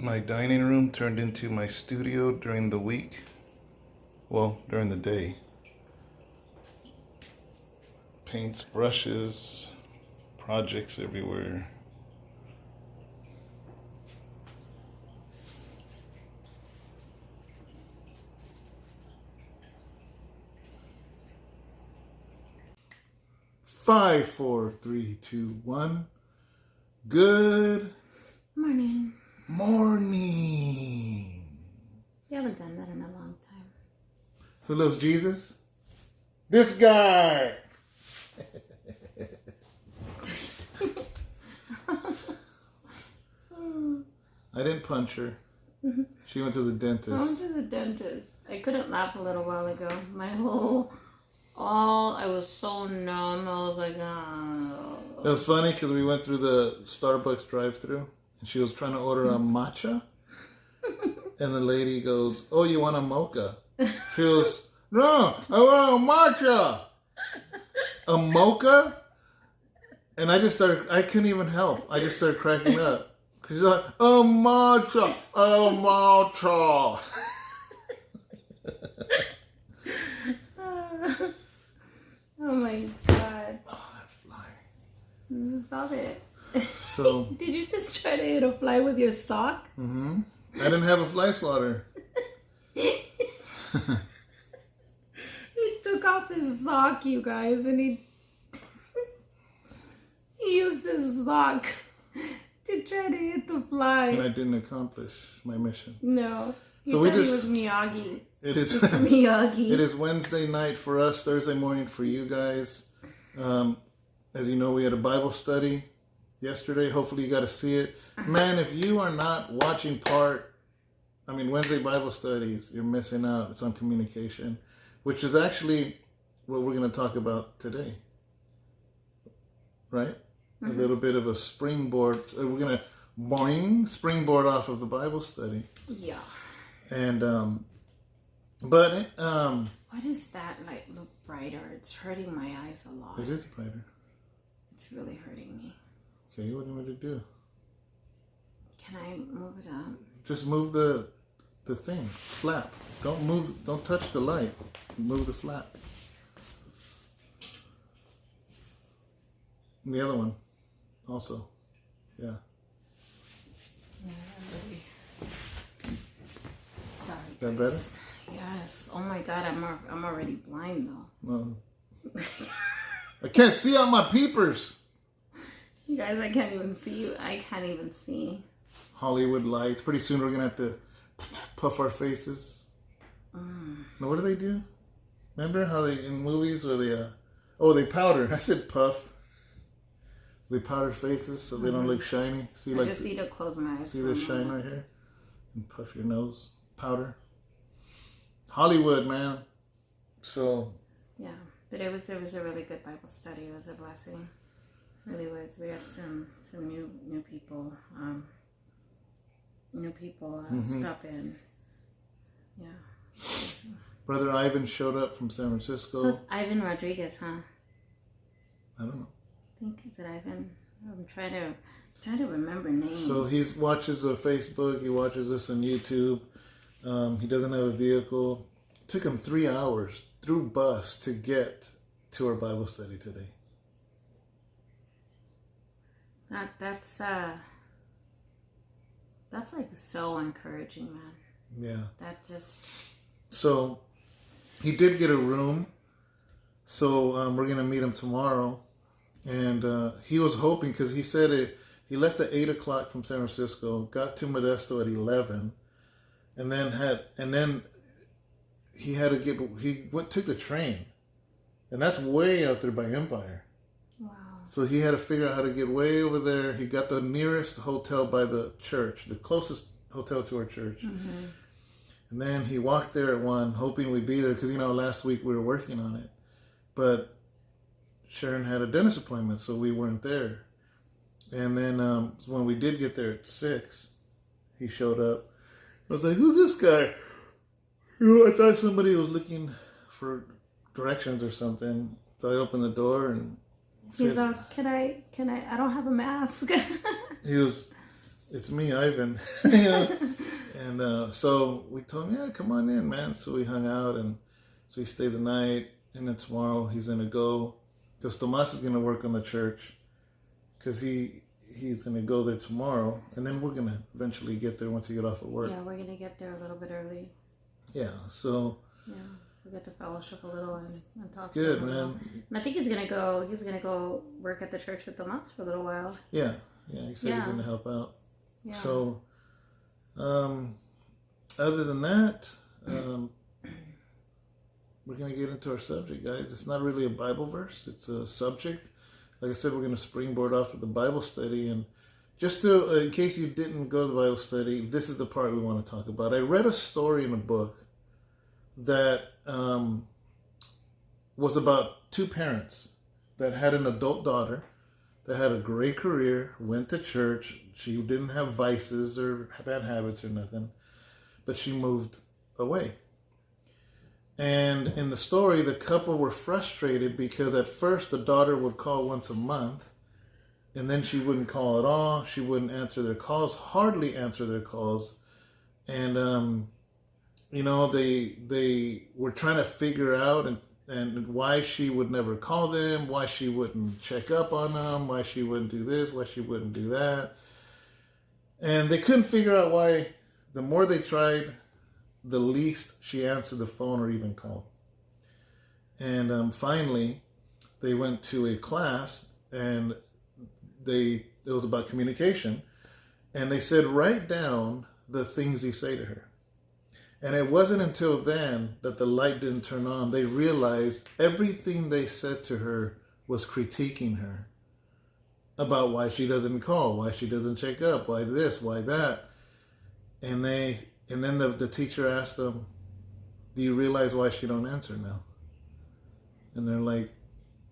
My dining room turned into my studio during the week. Well, during the day. Paints, brushes, projects everywhere. Five, four, three, two, one. Good morning. Morning. You haven't done that in a long time. Who loves Jesus? This guy. I didn't punch her. She went to the dentist. I went to the dentist. I couldn't laugh a little while ago. I was so numb. I was like, oh. It was funny because we went through the Starbucks drive-thru and she was trying to order a matcha. And the lady goes, "Oh, you want a mocha?" She goes, "No, I want a matcha." A mocha? And I couldn't even help. I just started cracking up. She's like, "A matcha, a matcha." Oh my God. Oh, that fly. Stop it. So. Did you just try to hit a fly with your sock? Mm-hmm. I didn't have a fly swatter. He took off his sock, you guys, and he used his sock to try to hit the fly. And I didn't accomplish my mission. No. So he was Miyagi. It is Miyagi. It is Wednesday night for us, Thursday morning for you guys. As you know, we had a Bible study yesterday. Hopefully you got to see it. Man, if you are not watching Wednesday Bible studies, you're missing out. It's on communication, which is actually what we're going to talk about today. Right? Mm-hmm. A little bit of a springboard. We're going to springboard off of the Bible study. Yeah. And, what is that light look brighter? It's hurting my eyes a lot. It is brighter. It's really hurting me. Okay, what do you want me to do? Can I move it up? Just move the thing, flap. Don't touch the light. Move the flap. And the other one, also. Yeah. Sorry. That better? Yes. Oh my God, I'm already blind though. No. I can't see out my peepers. You guys, I can't even see you. I can't even see. Hollywood lights. Pretty soon we're gonna have to puff our faces. Now, what do they do? Remember how they in movies where they they powder. I said puff. They powder faces so they don't look shiny. See, I just need to close my eyes. See the shine right here? And puff your nose. Powder. Hollywood, man. So. Yeah, but it was a really good Bible study. It was a blessing. It really was. We had some new people. Stop in. Yeah. Brother Ivan showed up from San Francisco. Who's Ivan Rodriguez, huh? I don't know. I think it's Ivan. I'm trying to remember names. So he watches Facebook. He watches us on YouTube. He doesn't have a vehicle. It took him 3 hours through bus to get to our Bible study today. That's like so encouraging, man. Yeah. That just. So he did get a room. So we're gonna meet him tomorrow, and he was hoping because he said he left at 8 o'clock from San Francisco, got to Modesto at 11, and then took the train, and that's way out there by Empire. Wow. So he had to figure out how to get way over there. He got the nearest hotel by the church, the closest hotel to our church. Mm-hmm. And then he walked there at 1, hoping we'd be there because, last week we were working on it. But Sharon had a dentist appointment, so we weren't there. And then when we did get there at 6, he showed up. I was like, "Who's this guy?" I thought somebody was looking for directions or something. So I opened the door and he's like, can I don't have a mask. He was it's me, Ivan. You know? And so we told him, yeah, come on in, man. So we hung out, and so he stayed the night. And then tomorrow he's going to go, because Tomas is going to work on the church, because he's going to go there tomorrow. And then we're going to eventually get there once we get off of work. Yeah, we're going to get there a little bit early. Yeah, so... Yeah, we get to fellowship a little and talk. Good, to him man. And I think he's gonna go work at the church with Tomas for a little while. Yeah, he said he's gonna help out. Yeah. So, other than that, we're gonna get into our subject, guys. It's not really a Bible verse; it's a subject. Like I said, we're gonna springboard off of the Bible study, and just to, in case you didn't go to the Bible study, this is the part we want to talk about. I read a story in a book that was about two parents that had an adult daughter that had a great career, went to church. She didn't have vices or bad habits or nothing, but she moved away. And in the story, the couple were frustrated because at first the daughter would call once a month, and then she wouldn't call at all. She wouldn't answer their calls, hardly answer their calls. And, you know, they were trying to figure out and why she would never call them, why she wouldn't check up on them, why she wouldn't do this, why she wouldn't do that. And they couldn't figure out why. The more they tried, the least she answered the phone or even called. And finally, they went to a class, and it was about communication. And they said, write down the things you say to her. And it wasn't until then that the light didn't turn on. They realized everything they said to her was critiquing her about why she doesn't call, why she doesn't check up, why this, why that. And then the teacher asked them, do you realize why she don't answer now? And they're like,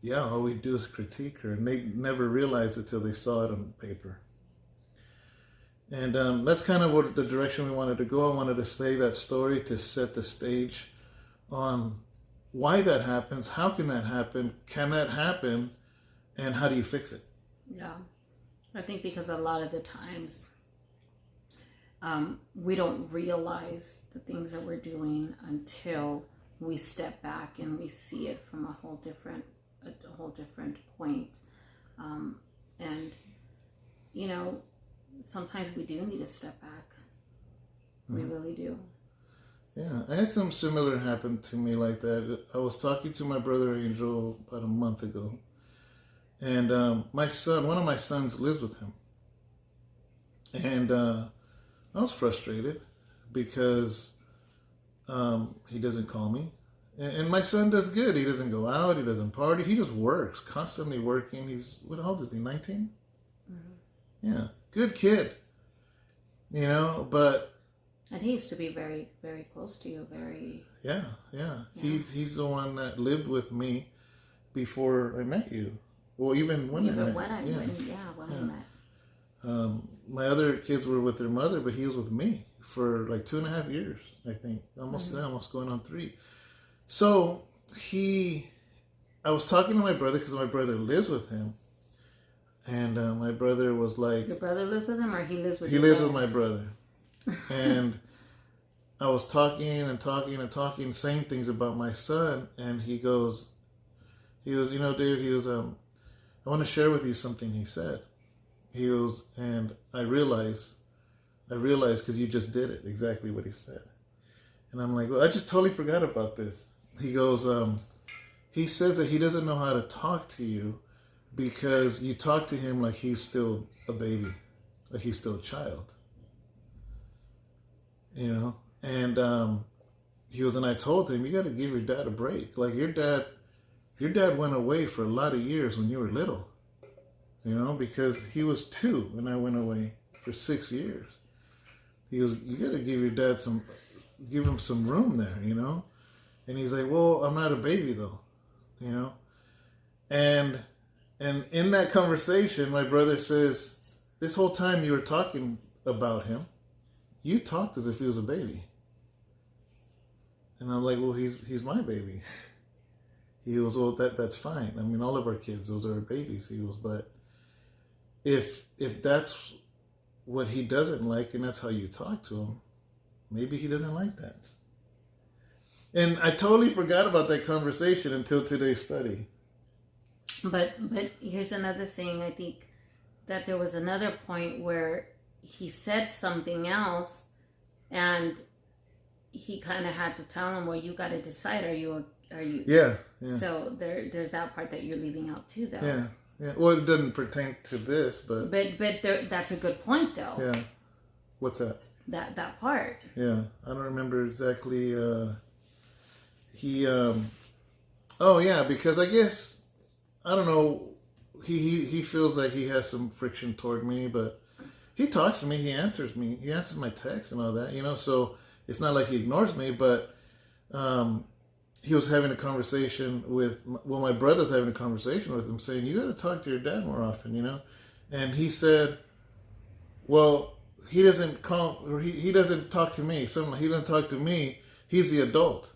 yeah, all we do is critique her. And they never realized it till they saw it on paper. And that's kind of what the direction we wanted to go. I wanted to say that story to set the stage on why that happens, how can that happen, can that happen, and how do you fix it? Yeah, I think because a lot of the times we don't realize the things that we're doing until we step back and we see it from a whole different point. And you know, sometimes we do need to step back. We really do. Yeah, I had something similar happen to me like that. I was talking to my brother Angel about a month ago, and one of my sons lives with him, and I was frustrated because he doesn't call me, and my son does good. He doesn't go out, he doesn't party, he just works, constantly working. What old is he? 19? Mm-hmm. Yeah. Good kid, you know, but... And he used to be very, very close to you, very... Yeah. He's the one that lived with me before I met you. Well, even when I met. When we met. My other kids were with their mother, but he was with me for like 2.5 years, I think. Almost going on 3. So I was talking to my brother because my brother lives with him. And my brother was like... Your brother lives with him, or he lives with He lives with my brother. And I was talking, saying things about my son. And he goes, you know, Dave, I want to share with you something he said. He goes, and I realized because you just did it, exactly what he said. And I'm like, well, I just totally forgot about this. He goes, he says that he doesn't know how to talk to you because you talk to him like he's still a baby, like he's still a child, you know? And he goes, and I told him, you got to give your dad a break. Like your dad went away for a lot of years when you were little, you know, because he was 2 and I went away for 6 years. He goes, you got to give him some room there, you know? And he's like, well, I'm not a baby though, you know? And in that conversation, my brother says, this whole time you were talking about him, you talked as if he was a baby. And I'm like, well, he's my baby. He goes, well, that's fine. I mean, all of our kids, those are our babies. He goes, but if that's what he doesn't like, and that's how you talk to him, maybe he doesn't like that. And I totally forgot about that conversation until today's study. But here's another thing. I think that there was another point where he said something else, and he kind of had to tell him, well, you got to decide, are you yeah. So there's that part that you're leaving out too, though. Yeah. Well, it doesn't pertain to this, but that's a good point, though. Yeah. What's that? That part. Yeah, I don't remember exactly. Oh yeah, because I guess I don't know. He feels like he has some friction toward me, but he talks to me. He answers me. He answers my text and all that. So it's not like he ignores me, but he was having a conversation with. Well, my brother's having a conversation with him, saying, "You got to talk to your dad more often," And he said, "Well, he doesn't call, or he doesn't talk to me. Something like, he doesn't talk to me. He's the adult."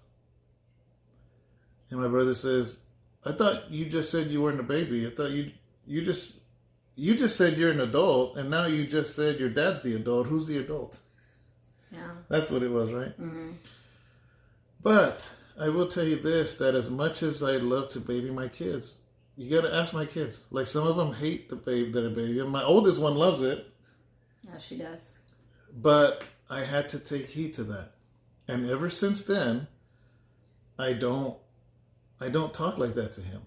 And my brother says, "I thought you just said you weren't a baby. I thought you just said you're an adult, and now you just said your dad's the adult. Who's the adult?" Yeah. That's what it was, right? Mm-hmm. But I will tell you this, that as much as I love to baby my kids, you got to ask my kids. Like, some of them hate the baby that I baby. And my oldest one loves it. Yeah, she does. But I had to take heed to that. And ever since then, I don't talk like that to him.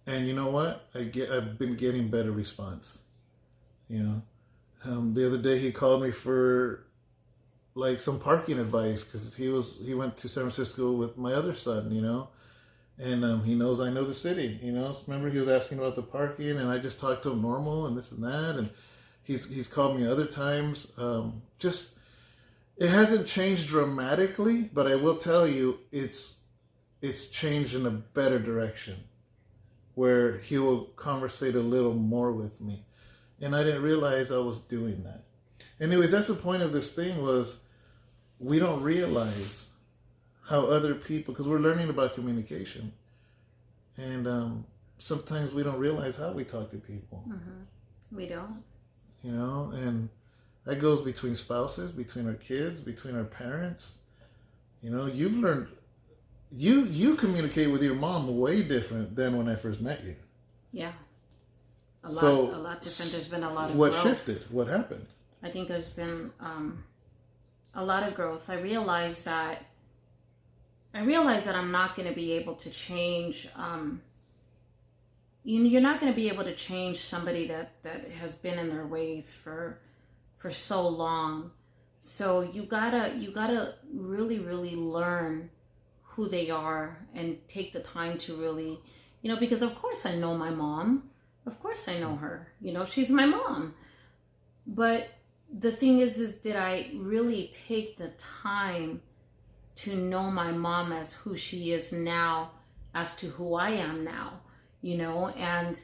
And you know what? I've been getting better response. The other day he called me for like some parking advice, because he went to San Francisco with my other son, and he knows I know the city, Remember, he was asking about the parking, and I just talked to him normal and this and that, and he's called me other times. Just, it hasn't changed dramatically, but I will tell you it's changed in a better direction, where he will conversate a little more with me, and I didn't realize I was doing that. Anyways, that's the point of this thing, was we don't realize how other people, because we're learning about communication, and sometimes we don't realize how we talk to people. Mm-hmm. We don't. And that goes between spouses, between our kids, between our parents. You've learned, you communicate with your mom way different than when I first met you. Yeah. A lot different. There's been a lot of growth. What shifted? What happened? I think there's been a lot of growth. I realized that I'm not going to be able to change. You're not going to be able to change somebody that has been in their ways for so long. So you gotta really, really learn who they are and take the time to really, because of course I know my mom. Of course I know her. She's my mom. But the thing is did I really take the time to know my mom as who she is now, as to who I am now, and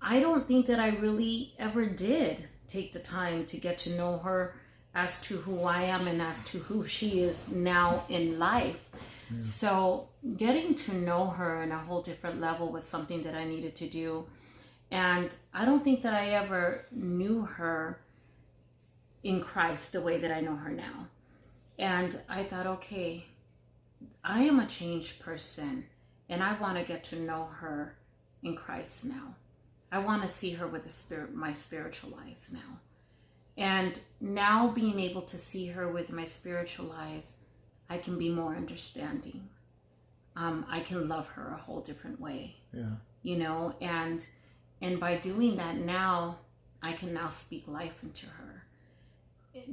I don't think that I really ever did take the time to get to know her as to who I am and as to who she is now in life. Yeah. So getting to know her in a whole different level was something that I needed to do. And I don't think that I ever knew her in Christ the way that I know her now. And I thought, okay, I am a changed person, and I want to get to know her in Christ now. I want to see her with my spiritual eyes now. And now, being able to see her with my spiritual eyes, I can be more understanding. I can love her a whole different way. Yeah. And by doing that now, I can now speak life into her,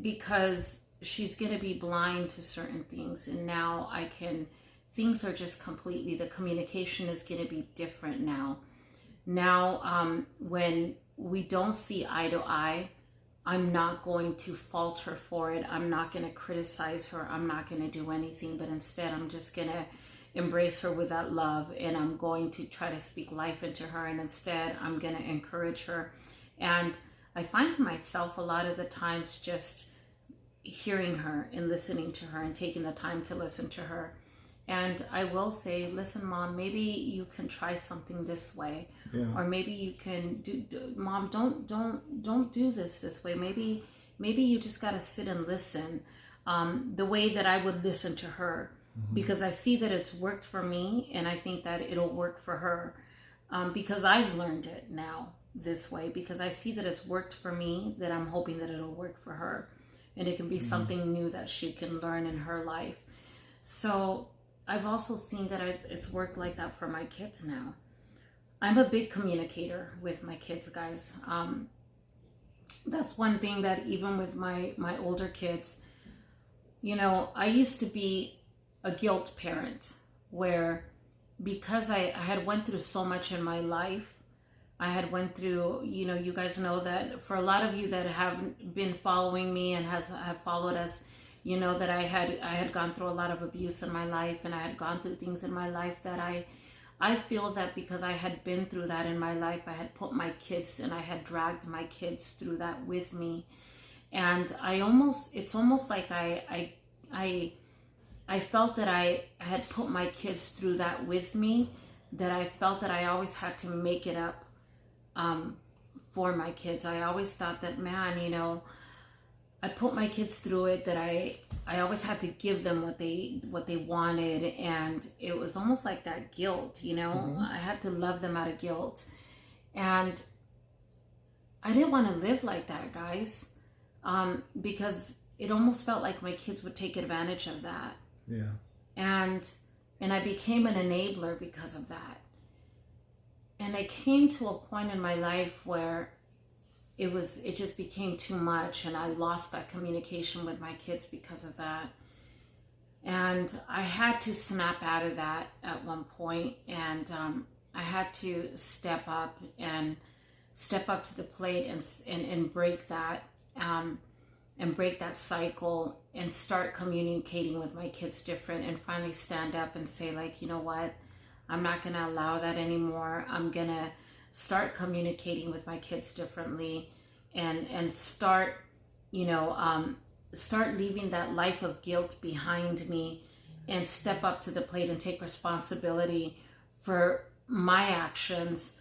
because she's going to be blind to certain things. And now things are just completely, the communication is going to be different now. Now, when we don't see eye to eye, I'm not going to fault her for it. I'm not going to criticize her. I'm not going to do anything, but instead I'm just going to embrace her with that love, and I'm going to try to speak life into her, and instead I'm going to encourage her. And I find myself a lot of the times just hearing her and listening to her and taking the time to listen to her. And I will say, listen, Mom, maybe you can try something this way. Yeah. Or maybe you can do Mom, don't do this way. Maybe maybe you just got to sit and listen the way that I would listen to her, because I see that it's worked for me, and I think that it'll work for her, because I've learned it now this way, because I see that it's worked for me, that I'm hoping that it'll work for her, and it can be something new that she can learn in her life. So I've also seen that it's worked like that for my kids now. I'm a big communicator with my kids, guys. That's one thing that even with my older kids, I used to be a guilt parent, where because I had went through so much in my life, I had went through, you guys know that for a lot of you that have been following me and have followed us, that I had gone through a lot of abuse in my life, and I had gone through things in my life that I feel that because I had been through that in my life, I had put my kids, and I had dragged my kids through that with me. And it's almost like I felt that I had put my kids through that with me, that I felt that I always had to make it up for my kids. I always thought that, man, I put my kids through it, that I always had to give them what they wanted, and it was almost like that guilt, I had to love them out of guilt, and I didn't want to live like that, guys, because it almost felt like my kids would take advantage of that. Yeah. And I became an enabler because of that. And I came to a point in my life where it just became too much, and I lost that communication with my kids because of that. And I had to snap out of that at one point, and I had to step up to the plate and break that and break that cycle, and start communicating with my kids different, and finally stand up and say, like, you know what, I'm not going to allow that anymore. I'm going to start communicating with my kids differently, and start leaving that life of guilt behind me, and step up to the plate and take responsibility for my actions,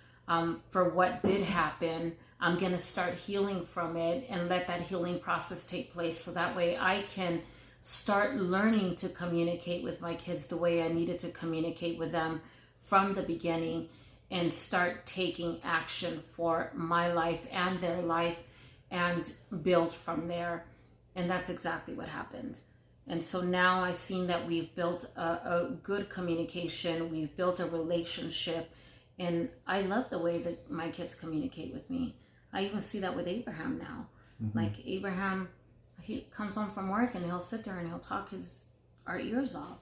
for what did happen. I'm going to start healing from it, and let that healing process take place, so that way I can start learning to communicate with my kids the way I needed to communicate with them from the beginning, and start taking action for my life and their life, and build from there. And that's exactly what happened. And so now I've seen that we've built a good communication, we've built a relationship, and I love the way that my kids communicate with me. I even see that with Abraham now. Like Abraham, he comes home from work and he'll sit there and he'll talk our ears off,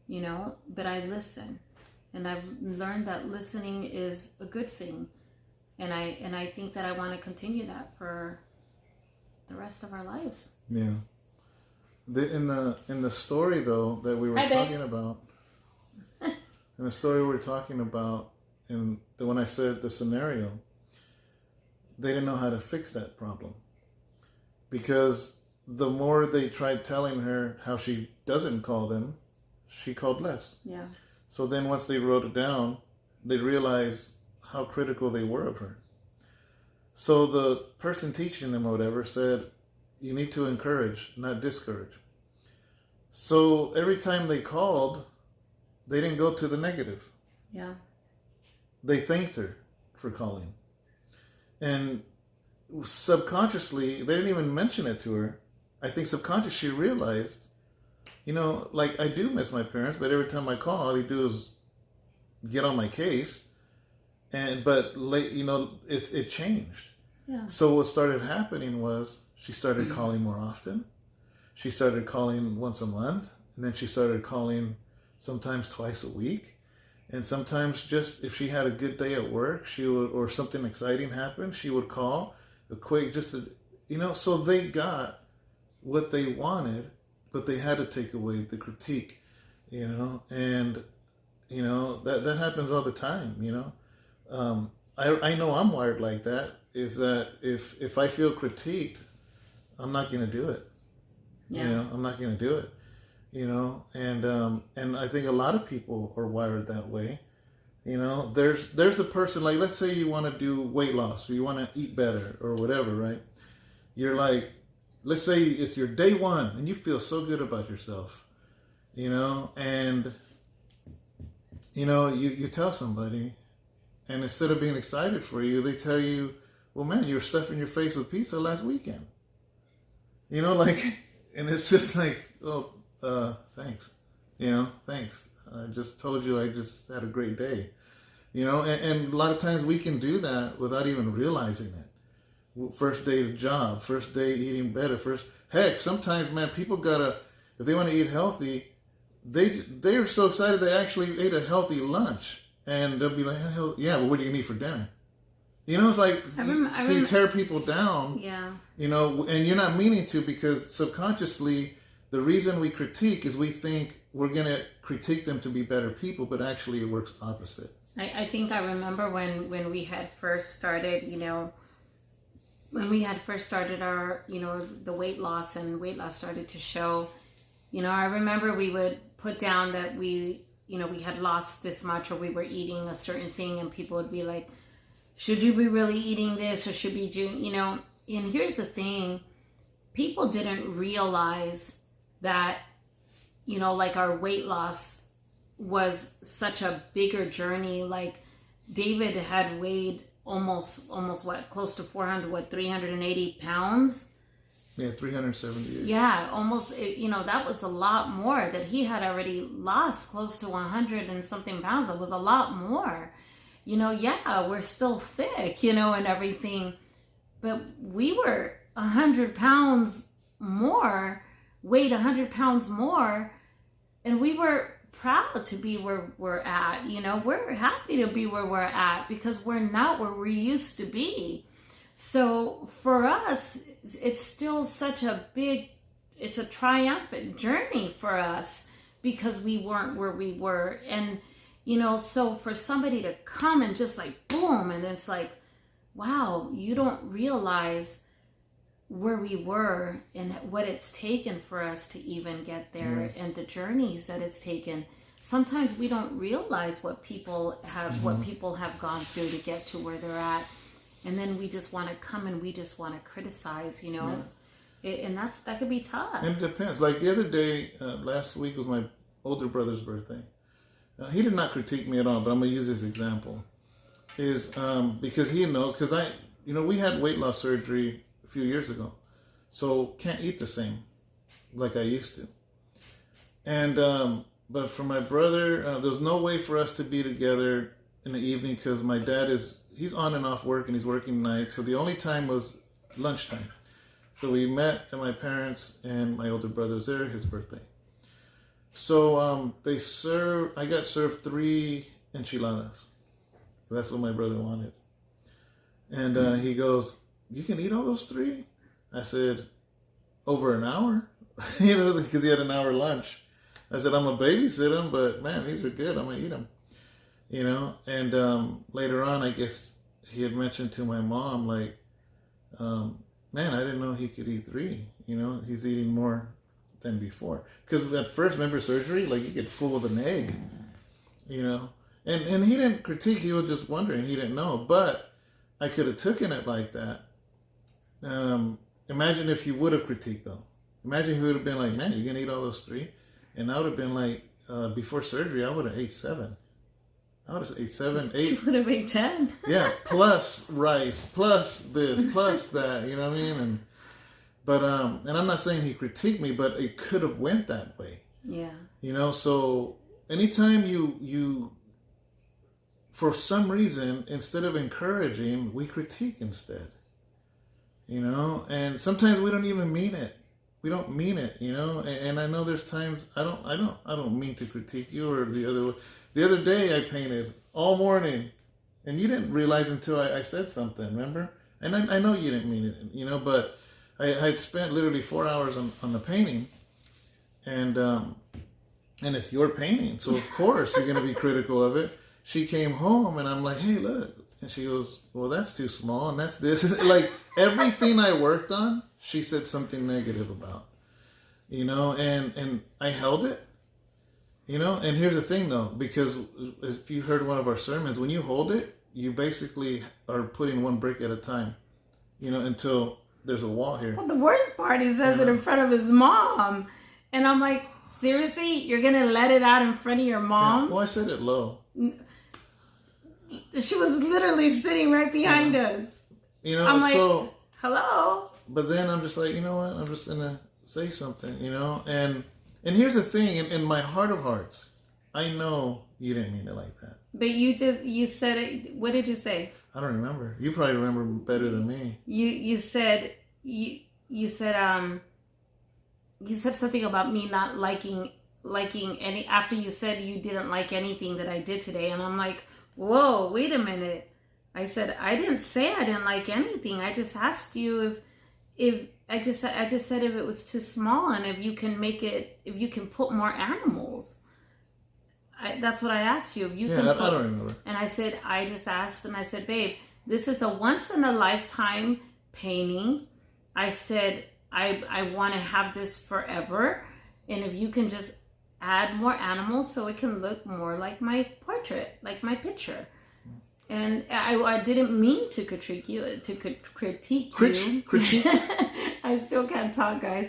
but I listen. And I've learned that listening is a good thing. And I think that I want to continue that for the rest of our lives. Yeah. In the story though that we were talking about, in the story we were talking about, and when I said the scenario, they didn't know how to fix that problem, because the more they tried telling her how she doesn't call them, she called less. Yeah. So then once they wrote it down, they realized how critical they were of her. So the person teaching them or whatever said, you need to encourage, not discourage. So every time they called, they didn't go to the negative. Yeah. They thanked her for calling. And subconsciously, they didn't even mention it to her. I think subconsciously she realized, like, I do miss my parents, but every time I call, all they do is get on my case. But it changed. Yeah. So what started happening was she started calling more often. She started calling once a month, and then she started calling sometimes twice a week. And sometimes just if she had a good day at work, or something exciting happened, she would call a quick, so they got what they wanted, but they had to take away the critique, and that happens all the time, I know I'm wired like that, is that if I feel critiqued, I'm not going to do it. Yeah. I'm not going to do it. And I think a lot of people are wired that way. There's the person, like, let's say you want to do weight loss, or you want to eat better or whatever, right? You're like, let's say it's your day one and you feel so good about yourself, and, you tell somebody, and instead of being excited for you, they tell you, well, man, you were stuffing your face with pizza last weekend. And it's just like, oh, thanks. Thanks. I just told you I just had a great day. And a lot of times we can do that without even realizing it. First day of job, first day eating better, heck, sometimes, man, people if they want to eat healthy, they're so excited they actually ate a healthy lunch. And they'll be like, hell, yeah, well, what do you need for dinner? It's like, so you tear people down, yeah. And you're not meaning to, because subconsciously, the reason we critique is we think we're going to critique them to be better people, but actually it works opposite. I think I remember when we had first started, when we had first started our, the weight loss started to show, I remember we would put down that we had lost this much, or we were eating a certain thing, and people would be like, should you be really eating this, or should be doing, and here's the thing, people didn't realize that, like our weight loss was such a bigger journey. Like David had weighed almost what, close to 380 pounds. Yeah, 378. Yeah, almost, that was a lot more that he had already lost, close to 100 and something pounds. It was a lot more. Yeah, we're still thick, and everything. But we were 100 pounds more, weighed 100 pounds more, and we were proud to be where we're at. We're happy to be where we're at, because we're not where we used to be. So for us, it's still such it's a triumphant journey for us, because we weren't where we were. And, so for somebody to come and just like, boom, and it's like, wow, you don't realize where we were and what it's taken for us to even get there, and the journeys that it's taken. Sometimes we don't realize what people have gone through to get to where they're at. And then we just want to come and we just want to criticize, and that could be tough. And it depends. Like the other day, last week was my older brother's birthday. He did not critique me at all, but I'm going to use this example. Because he knows, because we had weight loss surgery a few years ago. So can't eat the same like I used to. And, but for my brother, there's no way for us to be together in the evening, because my dad he's on and off work, and he's working nights. So the only time was lunchtime. So we met at my parents', and my older brother was there, his birthday. So I got served 3 enchiladas. So that's what my brother wanted. And he goes, you can eat all those 3? I said, over an hour? Because he had an hour lunch. I said, I'm going to babysit him, but man, these are good. I'm going to eat them. And later on, I guess he had mentioned to my mom, like, man, I didn't know he could eat 3. He's eating more than before. Because at first, remember surgery, like you get full of an egg, And he didn't critique, he was just wondering, he didn't know. But I could have taken it like that. Imagine if he would have critiqued, though. Imagine he would have been like, man, you're going to eat all those 3? And I would have been like, before surgery, I would have ate 7. I would have ate 7, 8. You would have ate 10. Yeah, plus rice, plus this, plus that, you know what I mean? And I'm not saying he critiqued me, but it could have went that way. Yeah. So anytime you for some reason, instead of encouraging, we critique instead. And sometimes we don't even mean it. We don't mean it, And I know there's times I don't mean to critique you or the other way. The other day I painted all morning, and you didn't realize until I said something, remember? And I know you didn't mean it, but I had spent literally 4 hours on the painting, and it's your painting, so of course you're going to be critical of it. She came home, and I'm like, hey, look. And she goes, well, that's too small, and that's this. Like, everything I worked on, she said something negative about, and I held it. And here's the thing, though, because if you heard one of our sermons, when you hold it, you basically are putting one brick at a time, until there's a wall here. Well, the worst part, he says it in front of his mom. And I'm like, seriously? You're going to let it out in front of your mom? Yeah. Well, I said it low. She was literally sitting right behind us. You know, I'm like, hello? But then I'm just like, you know what? I'm just going to say something, you know? And here's the thing, in my heart of hearts, I know you didn't mean it like that. But you said it, what did you say? I don't remember. You probably remember better than me. You said something about me not liking any, after you said you didn't like anything that I did today. And I'm like, whoa, wait a minute. I said, I didn't say I didn't like anything. I just asked you if I just said if it was too small and if you can put more animals. That's what I asked you. If you can put, I don't remember. And I said, I just asked, and I said, babe, this is a once in a lifetime painting. I said, I want to have this forever. And if you can just add more animals so it can look more like my portrait, like my picture. And I didn't mean to critique you. Critique? I still can't talk, guys.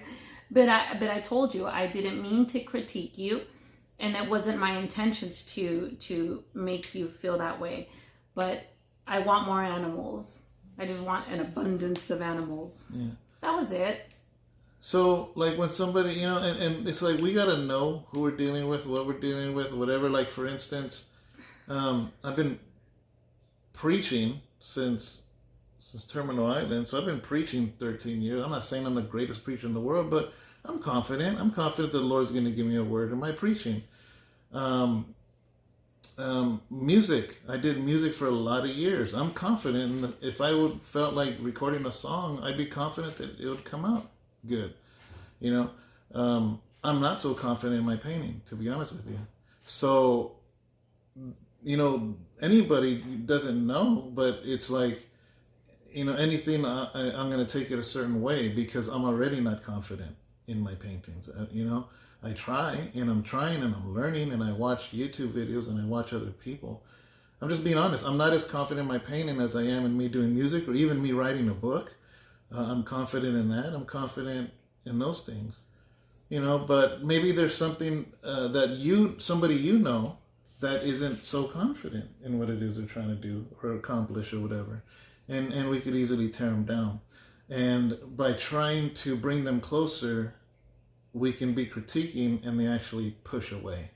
But I told you I didn't mean to critique you, and it wasn't my intentions to make you feel that way. But I want more animals. I just want an abundance of animals. Yeah. That was it. So, like, when somebody, you know, and it's like, we got to know who we're dealing with, what we're dealing with, whatever. Like, for instance, I've been preaching since Terminal Island. So I've been preaching 13 years. I'm not saying I'm the greatest preacher in the world, but I'm confident. I'm confident the Lord's going to give me a word in my preaching. Music. I did music for a lot of years. I'm confident that if I felt like recording a song, I'd be confident that it would come out good. You know, I'm not so confident in my painting, to be honest with you. So, you know, anybody doesn't know, but it's like, you know, anything, I'm going to take it a certain way because I'm already not confident in my paintings. You know, I try and I'm trying and I'm learning and I watch YouTube videos and I watch other people. I'm just being honest. I'm not as confident in my painting as I am in me doing music or even me writing a book. I'm confident in that. I'm confident in those things, you know, but maybe there's something that somebody you know, that isn't so confident in what it is they're trying to do or accomplish or whatever. And we could easily tear them down. And by trying to bring them closer, we can be critiquing and they actually push away.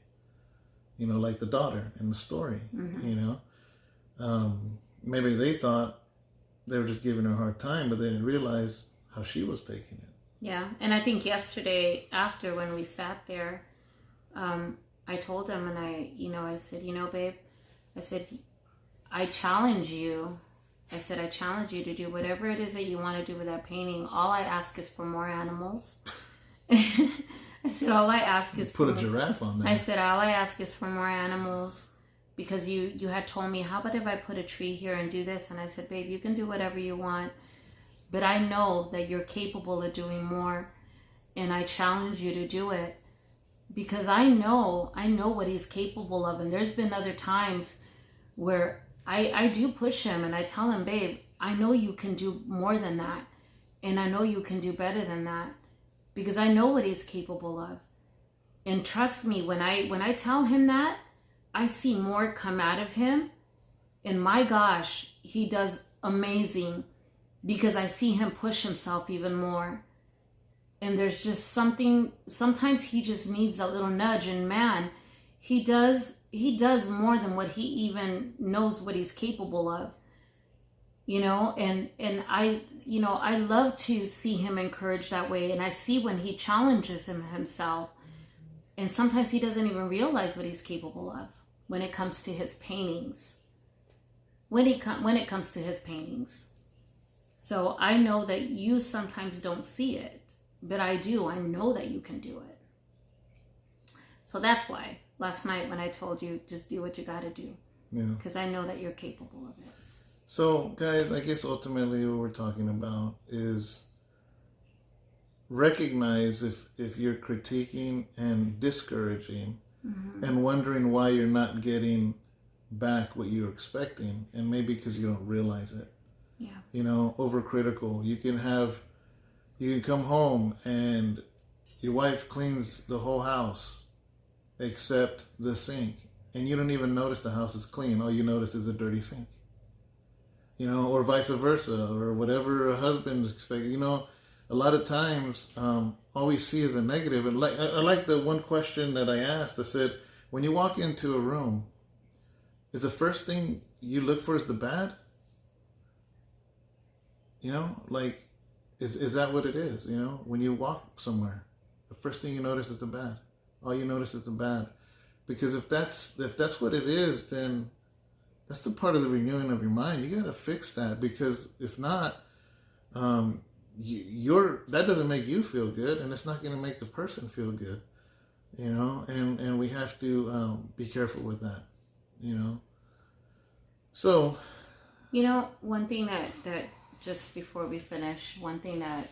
You know, like the daughter in the story, you know. Maybe they thought they were just giving her a hard time, but they didn't realize how she was taking it. Yeah, and I think yesterday after when we sat there, I told him and I said, you know, babe, I said, I challenge you. I said, I challenge you to do whatever it is that you want to do with that painting. All I ask is for more animals. I said, all I ask is put a giraffe on there. I said, all I ask is for more animals because you had told me, how about if I put a tree here and do this? And I said, babe, you can do whatever you want, but I know that you're capable of doing more, and I challenge you to do it because I know what he's capable of. And there's been other times where I do push him and I tell him, babe, I know you can do more than that. And I know you can do better than that because I know what he's capable of. And trust me, when I tell him that, I see more come out of him. And my gosh, he does amazing because I see him push himself even more. And there's just something, sometimes he just needs a little nudge, and man, he does more than what he even knows what he's capable of, you know, and I love to see him encouraged that way. And I see when he challenges himself, and sometimes he doesn't even realize what he's capable of when it comes to his paintings, when it comes to his paintings. So I know that you sometimes don't see it, but I do. I know that you can do it. So that's why last night when I told you, just do what you got to do. Yeah. Because I know that you're capable of it. So, guys, I guess ultimately what we're talking about is recognize if you're critiquing and discouraging and wondering why you're not getting back what you're expecting, and maybe because you don't realize it. Yeah. You know, overcritical. You can have You can come home and your wife cleans the whole house except the sink. And you don't even notice the house is clean. All you notice is a dirty sink. You know, or vice versa, or whatever a husband expects. You know, a lot of times, all we see is a negative. And I like the one question that I asked. I said, when you walk into a room, is the first thing you look for is the bad? You know, like, is that what it is? You know, when you walk somewhere, the first thing you notice is the bad. All you notice is the bad. Because if that's what it is, then that's the part of the renewing of your mind. You got to fix that, because if not, that doesn't make you feel good, and it's not going to make the person feel good. You know, and we have to be careful with that. You know, so. You know, one thing that just before we finish, one thing that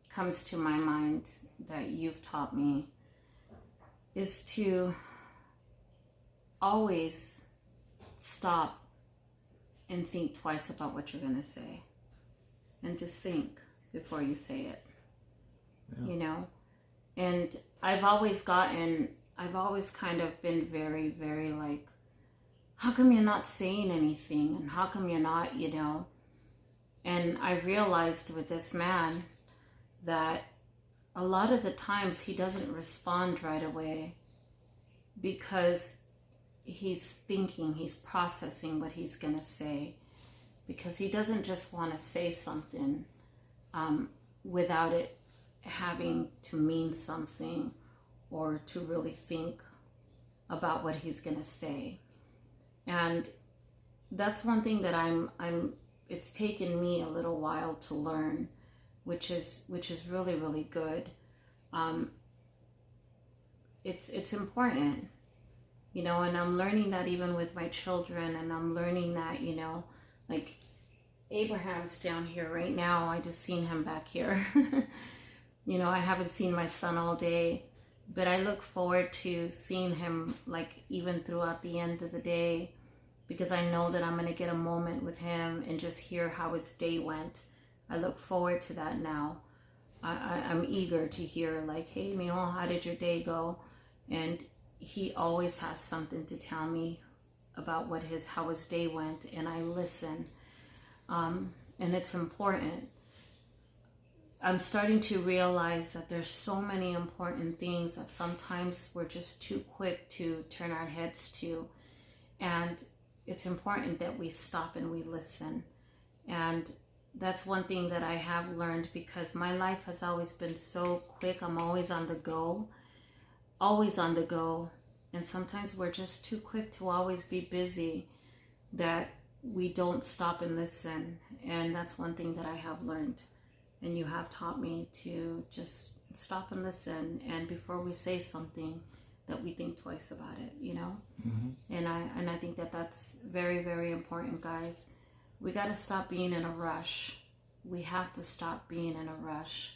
comes to my mind that you've taught me is to always stop and think twice about what you're going to say, and just think before you say it. Yeah. You know, and I've always kind of been very, very like, how come you're not saying anything? And how come you're not, you know? And I realized with this man that a lot of the times he doesn't respond right away because he's thinking, he's processing what he's going to say, because he doesn't just want to say something without it having to mean something or to really think about what he's going to say. And that's one thing that it's taken me a little while to learn, which is really, really good. It's important, you know, and I'm learning that even with my children, and I'm learning that, you know, like Abraham's down here right now. I just seen him back here. You know, I haven't seen my son all day, but I look forward to seeing him, like, even throughout the end of the day, because I know that I'm going to get a moment with him and just hear how his day went. I look forward to that now. I'm eager to hear, like, hey, Mijo, how did your day go? And he always has something to tell me about how his day went, and I listen. And it's important. I'm starting to realize that there's so many important things that sometimes we're just too quick to turn our heads to. And it's important that we stop and we listen. And that's one thing that I have learned, because my life has always been so quick. I'm always on the go. And sometimes we're just too quick to always be busy, that we don't stop and listen. And that's one thing that I have learned. And you have taught me to just stop and listen. And before we say something, that we think twice about it, you know? Mm-hmm. And I think that that's very, very important, guys. We got to stop being in a rush. We have to stop being in a rush.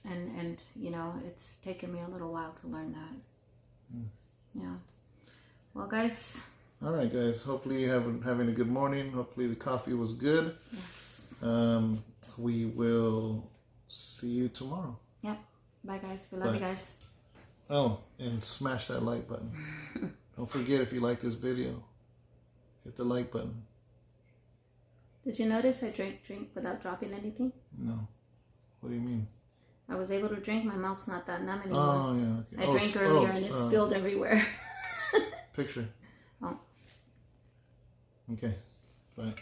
And you know, it's taken me a little while to learn that. Mm. Yeah. Well, guys. All right, guys. Hopefully you're having a good morning. Hopefully the coffee was good. Yes. We will see you tomorrow. Yep. Bye, guys. We love you guys. Oh, and smash that like button. Don't forget, if you like this video, hit the like button. Did you notice I drank without dropping anything? No. What do you mean? I was able to drink. My mouth's not that numb anymore. Oh, yeah. Okay. I drank earlier and it spilled everywhere. Picture. Oh. Okay. Bye.